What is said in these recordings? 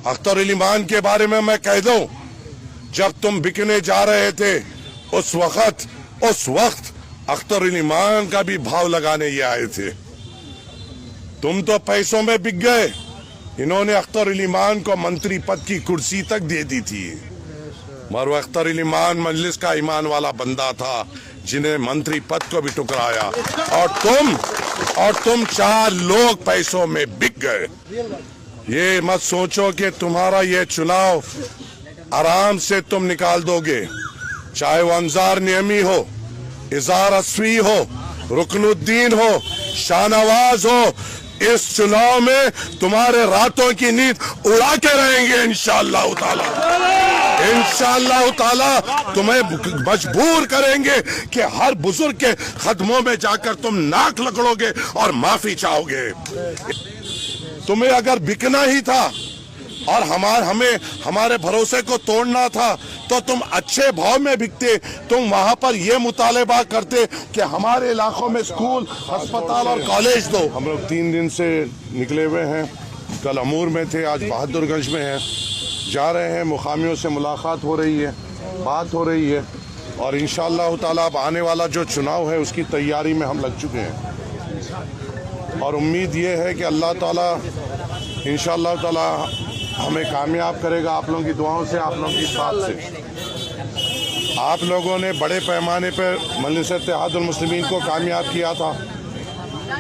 अख्तर अली मान के बारे में मैं कह दूं, जब तुम बिकने जा रहे थे उस वक्त अख्तर अली मान का भी भाव लगाने ये आए थे। तुम तो पैसों में बिक गए, इन्होंने अख्तर अली मान को मंत्री पद की कुर्सी तक दे दी थी। मगर वो अख्तर अली मान मजलिस का ईमान वाला बंदा था जिन्हें मंत्री पद को भी टुकराया, और तुम 4 लोग पैसों में बिक गए। ये मत सोचो कि तुम्हारा ये चुनाव आराम से तुम निकाल दोगे, चाहे वो अंजार नियमी हो, इजार असफी हो, रुकनुद्दीन हो, शाहनवाज हो, इस चुनाव में तुम्हारे रातों की नींद उड़ा के रहेंगे इंशाअल्लाह ताला। इंशाअल्लाह ताला तुम्हें मजबूर करेंगे कि हर बुजुर्ग के कदमों में जाकर तुम नाक लकड़ोगे और माफी चाहोगे। तुम्हें अगर बिकना ही था और हमारे भरोसे को तोड़ना था तो तुम अच्छे भाव में बिकते। तुम वहां पर यह मुतालबा करते कि हमारे इलाकों में स्कूल, अस्पताल और कॉलेज दो। हम लोग 3 दिन से निकले हुए हैं, कल अमूर में थे, आज बहादुरगंज में हैं, जा रहे हैं। मुकामियों से मुलाकात हो रही है, बात हो रही है, और इंशाअल्लाह ताला अब आने वाला जो चुनाव है उसकी तैयारी में हम लग चुके हैं। और उम्मीद ये है कि अल्लाह ताला इंशाअल्लाह ताला हमें कामयाब करेगा, आप लोगों की दुआओं से, आप लोगों की साथ से। आप लोगों ने बड़े पैमाने पर मजलिस इत्तेहादुल मुस्लिमीन को कामयाब किया था।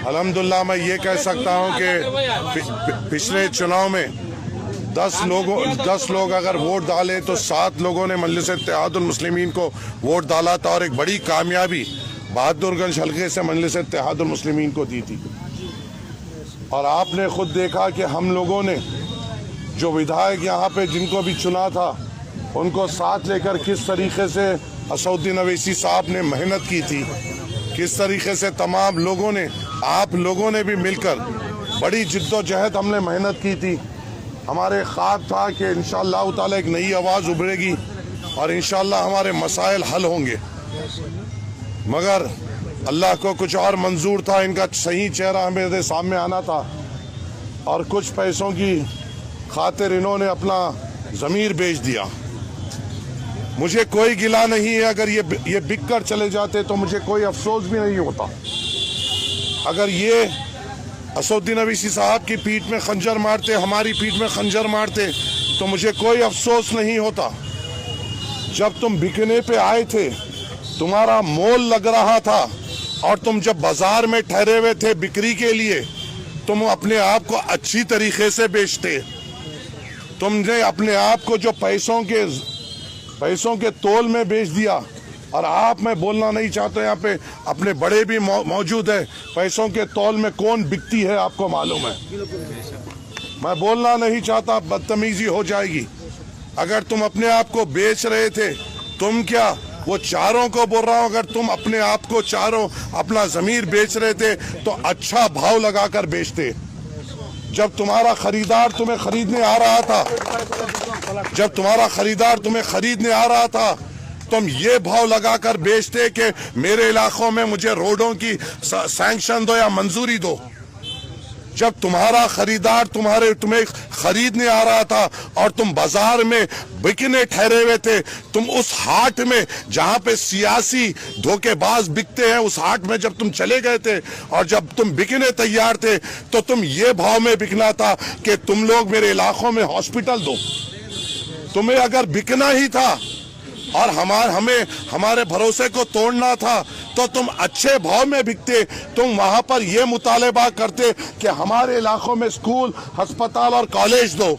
अल्हम्दुलिल्लाह मैं ये कह सकता हूँ कि पिछले चुनाव में 10 लोग अगर वोट डाले तो 7 लोगों ने मजलिस इत्तेहादुल मुस्लिमीन को वोट डाला था, और एक बड़ी कामयाबी बहादुरगंज हल्के से मजलिस इत्तेहादुल मुस्लिमीन को दी थी। और आपने खुद देखा कि हम लोगों ने जो विधायक यहाँ पे जिनको भी चुना था उनको साथ लेकर किस तरीके से असदुद्दीन अवैसी साहब ने मेहनत की थी, किस तरीके से तमाम लोगों ने, आप लोगों ने भी मिलकर बड़ी जिद्दोजहद हमने मेहनत की थी। हमारे ख्वाब था कि इंशाअल्लाह ताला एक नई आवाज़ उभरेगी और इंशाअल्लाह हमारे मसाइल हल होंगे, मगर अल्लाह को कुछ और मंजूर था। इनका सही चेहरा मेरे सामने आना था, और कुछ पैसों की खातिर इन्होंने अपना ज़मीर बेच दिया। मुझे कोई गिला नहीं है, अगर ये बिक कर चले जाते तो मुझे कोई अफसोस भी नहीं होता। अगर ये असदुद्दीन अवैसी साहब की पीठ में खंजर मारते, हमारी पीठ में खंजर मारते, तो मुझे कोई अफसोस नहीं होता। जब तुम बिकने पे आए थे, तुम्हारा मोल लग रहा था, और तुम जब बाजार में ठहरे हुए थे बिक्री के लिए, तुम अपने आप को अच्छी तरीके से बेचते। तुमने अपने आप को जो पैसों के तोल में बेच दिया। और आप, मैं बोलना नहीं चाहता, यहाँ पे अपने बड़े भी मौजूद है, पैसों के तौल में कौन बिकती है आपको मालूम है। मैं बोलना नहीं चाहता, बदतमीजी हो जाएगी। अगर तुम अपने आप को बेच रहे थे, तुम क्या, वो चारों को बोल रहा हूँ, अगर तुम अपने आप को चारों अपना जमीर बेच रहे थे तो अच्छा भाव लगाकर बेचते। जब तुम्हारा खरीदार तुम्हें खरीदने आ रहा था, तुम ये भाव लगाकर बेचते कि मेरे इलाकों में मुझे रोडों की सैंक्शन दो या मंजूरी दो। जब तुम्हारा खरीदार तुम्हें खरीदने आ रहा था और तुम बाजार में बिकने ठहरे हुए थे, तुम उस हाट में जहां पे सियासी धोखेबाज बिकते हैं, उस हाट में जब तुम चले गए थे और जब तुम बिकने तैयार थे, तो तुम ये भाव में बिकना था कि तुम लोग मेरे इलाकों में हॉस्पिटल दो। तुम्हें अगर बिकना ही था और हमारे भरोसे को तोड़ना था तो तुम अच्छे भाव में बिकते। तुम वहां पर यह मुतालबा करते कि हमारे इलाकों में स्कूल, अस्पताल और कॉलेज दो,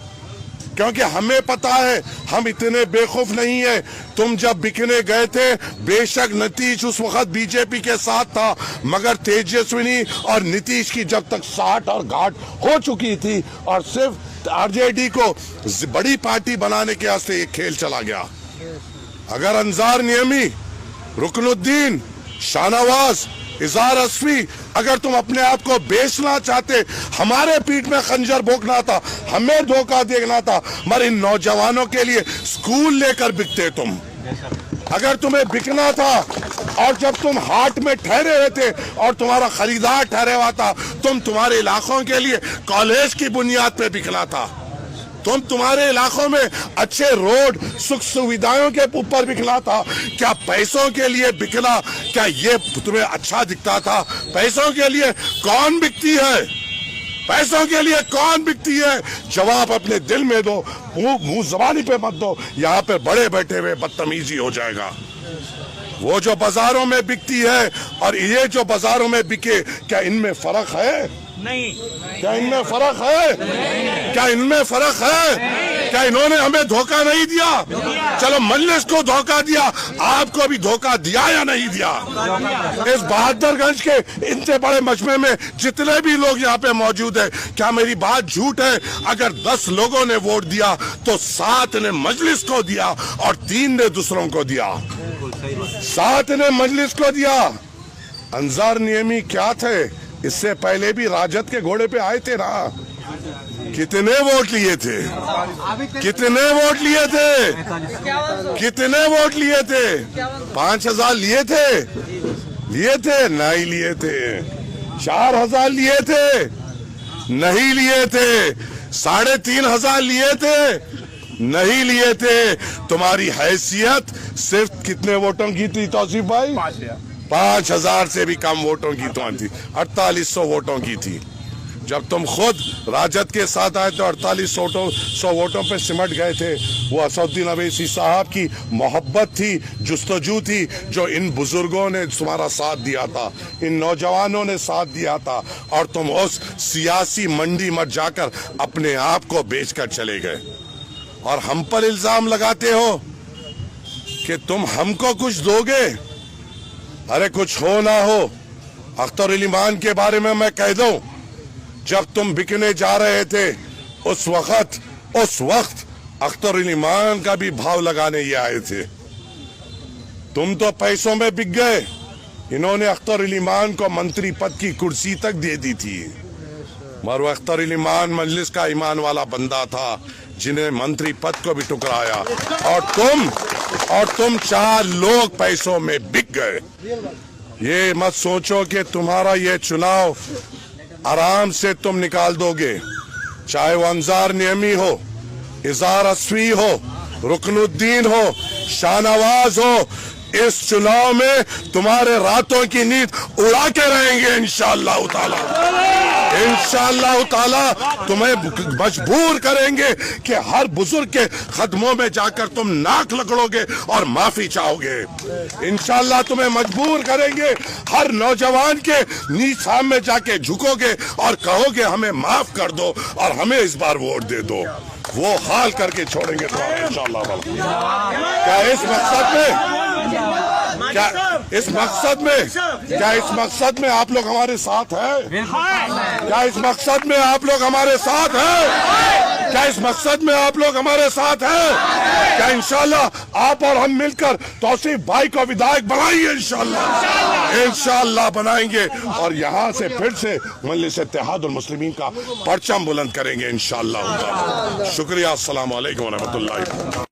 क्योंकि हमें पता है हम इतने बेवकूफ नहीं है। तुम जब बिकने गए थे, बेशक नीतीश उस वक्त बीजेपी के साथ था, मगर तेजस्विनी और नीतीश की जब तक साठ और गांठ हो चुकी थी और सिर्फ आरजेडी को बड़ी पार्टी बनाने के वास्ते एक खेल चला गया। अगर अंजार नियमी, रुकनुद्दीन, शाहनवाज, इजार असफी, अगर तुम अपने आप को बेचना चाहते, हमारे पीठ में खंजर भोंकना था, हमें धोखा देना था, मगर इन नौजवानों के लिए स्कूल लेकर बिकते तुम। अगर तुम्हें बिकना था और जब तुम हाट में ठहरे हुए थे और तुम्हारा खरीदार ठहरे हुआ था, तुम्हारे इलाकों के लिए कॉलेज की बुनियाद पे बिकना था। तुम तुम्हारे इलाकों में अच्छे रोड सुख सुविधाओं के ऊपर बिकना था, क्या पैसों के लिए बिकना, क्या ये तुम्हें अच्छा दिखता था? पैसों के लिए कौन बिकती है? पैसों के लिए कौन बिकती है? जवाब अपने दिल में दो, मुंह जबानी पे मत दो। यहाँ पे बड़े बैठे हुए बदतमीजी हो जाएगा। वो जो बाजारों में बिकती है और ये जो बाजारों में बिके, क्या इनमें फर्क है? नहीं। क्या इनमें फर्क है? क्या इनमें फर्क है? क्या इन्होंने हमें धोखा नहीं दिया? चलो मजलिस को धोखा दिया, आपको भी धोखा दिया या नहीं दिया? इस बहादुरगंज के इतने बड़े मजमे में जितने भी लोग यहाँ पे मौजूद है, क्या मेरी बात झूठ है? अगर 10 लोगों ने वोट दिया तो 7 ने मजलिस को दिया और 3 ने दूसरों को दिया। 7 ने मजलिस को दिया। अंजार नियमी क्या थे? इससे पहले भी राजद के घोड़े पे आए थे ना। कितने वोट लिए थे? कितने वोट लिए थे? कितने वोट लिए थे? 5000 लिए थे? लिए थे? नहीं लिए थे। 4000 लिए थे? नहीं लिए थे। 3500 लिए थे? नहीं लिए थे। तुम्हारी हैसियत सिर्फ कितने वोटों की थी तौसीफ भाई? 5000 से भी कम वोटों की तो थी, 4800 वोटों की थी। जब तुम खुद राजद के साथ आए तो 4800 वोटों पे सिमट गए थे। वो असदुद्दीन अवैसी साहब की मोहब्बत थी, जुस्तजू थी, जो इन बुजुर्गों ने तुम्हारा साथ दिया था, इन नौजवानों ने साथ दिया था, और तुम उस सियासी मंडी में जाकर अपने आप को बेचकर चले गए और हम पर इल्जाम लगाते हो कि तुम हमको कुछ दोगे। अरे कुछ हो ना हो, अख्तर अली मान के बारे में मैं कह दूं, जब तुम बिकने जा रहे थे उस वक्त अख्तर अली मान का भी भाव लगाने ये आए थे। तुम तो पैसों में बिक गए। इन्होंने अख्तर अली मान को मंत्री पद की कुर्सी तक दे दी थी, मगर वो अख्तर अली मान मजलिस का ईमान वाला बंदा था जिन्हें मंत्री पद को भी टुकराया, और तुम 4 लोग पैसों में बिक गए। ये मत सोचो कि तुम्हारा ये चुनाव आराम से तुम निकाल दोगे, चाहे वो अंजार नियमी हो, इजार असफी हो, रुकनुद्दीन हो, शाहनवाज हो। इस चुनाव में तुम्हारे रातों की नींद उड़ा के रहेंगे इंशाअल्लाह ताला। इंशाअल्लाह ताला तुम्हें मजबूर करेंगे कि हर बुजुर्ग के कदमों में जाकर तुम नाक लकड़ोगे और माफी चाहोगे। इंशाअल्लाह तुम्हें मजबूर करेंगे, हर नौजवान के नीच सामने जाके झुकोगे और कहोगे हमें माफ कर दो और हमें इस बार वोट दे दो। वो हाल करके छोड़ेंगे तो इंशाअल्लाह। क्या इस मकसद में आप लोग हमारे साथ हैं? क्या इस मकसद में आप लोग हमारे साथ हैं? क्या इस मकसद में आप लोग हमारे साथ हैं? क्या इंशाअल्लाह आप और हम मिलकर तौसीफ भाई को विधायक बनाएंगे? इंशाअल्लाह बनाएंगे और यहाँ से फिर से मजलिस इत्तेहादुल मुस्लिमीन का परचम बुलंद करेंगे इंशाअल्लाह। शुक्रिया। अस्सलाम वालेकुम व रहमतुल्लाह।